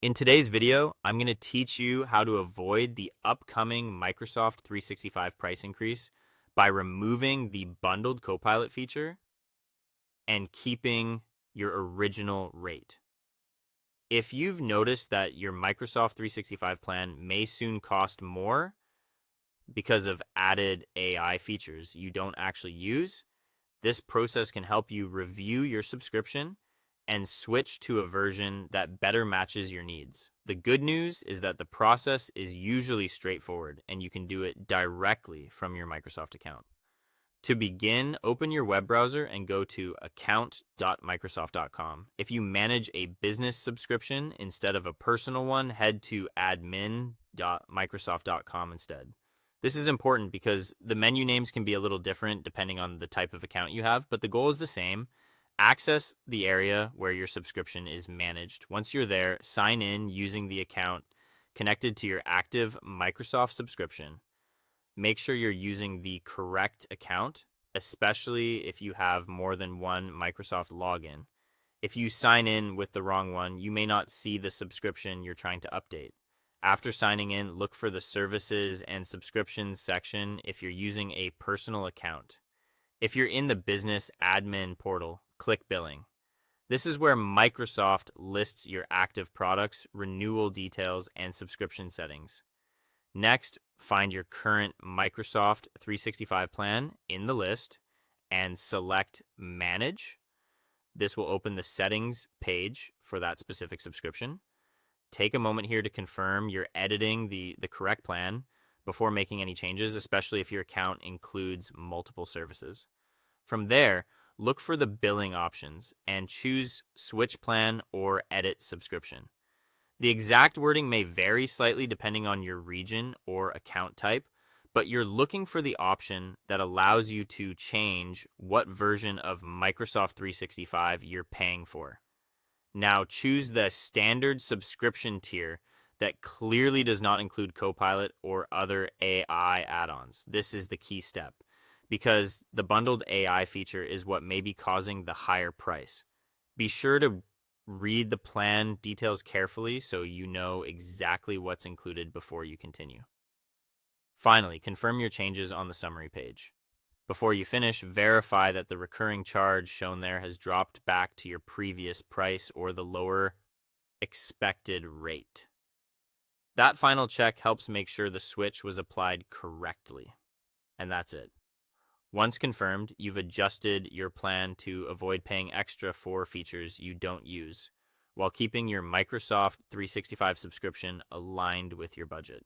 In today's video, I'm going to teach you how to avoid the upcoming Microsoft 365 price increase by removing the bundled Copilot feature and keeping your original rate. If you've noticed that your Microsoft 365 plan may soon cost more because of added AI features you don't actually use, this process can help you review your subscription and switch to a version that better matches your needs. The good news is that the process is usually straightforward and you can do it directly from your Microsoft account. To begin, open your web browser and go to account.microsoft.com. If you manage a business subscription instead of a personal one, head to admin.microsoft.com instead. This is important because the menu names can be a little different depending on the type of account you have, but the goal is the same. Access the area where your subscription is managed. Once you're there, sign in using the account connected to your active Microsoft subscription. Make sure you're using the correct account, especially if you have more than one Microsoft login. If you sign in with the wrong one, you may not see the subscription you're trying to update. After signing in, look for the Services and Subscriptions section if you're using a personal account. If you're in the business admin portal, click Billing. This is where Microsoft lists your active products, renewal details, and subscription settings. Next, find your current Microsoft 365 plan in the list and select Manage. This will open the settings page for that specific subscription. Take a moment here to confirm you're editing the correct plan before making any changes, especially if your account includes multiple services. From there, look for the billing options and choose Switch Plan or Edit Subscription. The exact wording may vary slightly depending on your region or account type, but you're looking for the option that allows you to change what version of Microsoft 365 you're paying for. Now choose the standard subscription tier that clearly does not include Copilot or other AI add-ons. This is the key step because the bundled AI feature is what may be causing the higher price. Be sure to read the plan details carefully so you know exactly what's included before you continue. Finally, confirm your changes on the summary page. Before you finish, verify that the recurring charge shown there has dropped back to your previous price or the lower expected rate. That final check helps make sure the switch was applied correctly. And that's it. Once confirmed, you've adjusted your plan to avoid paying extra for features you don't use, while keeping your Microsoft 365 subscription aligned with your budget.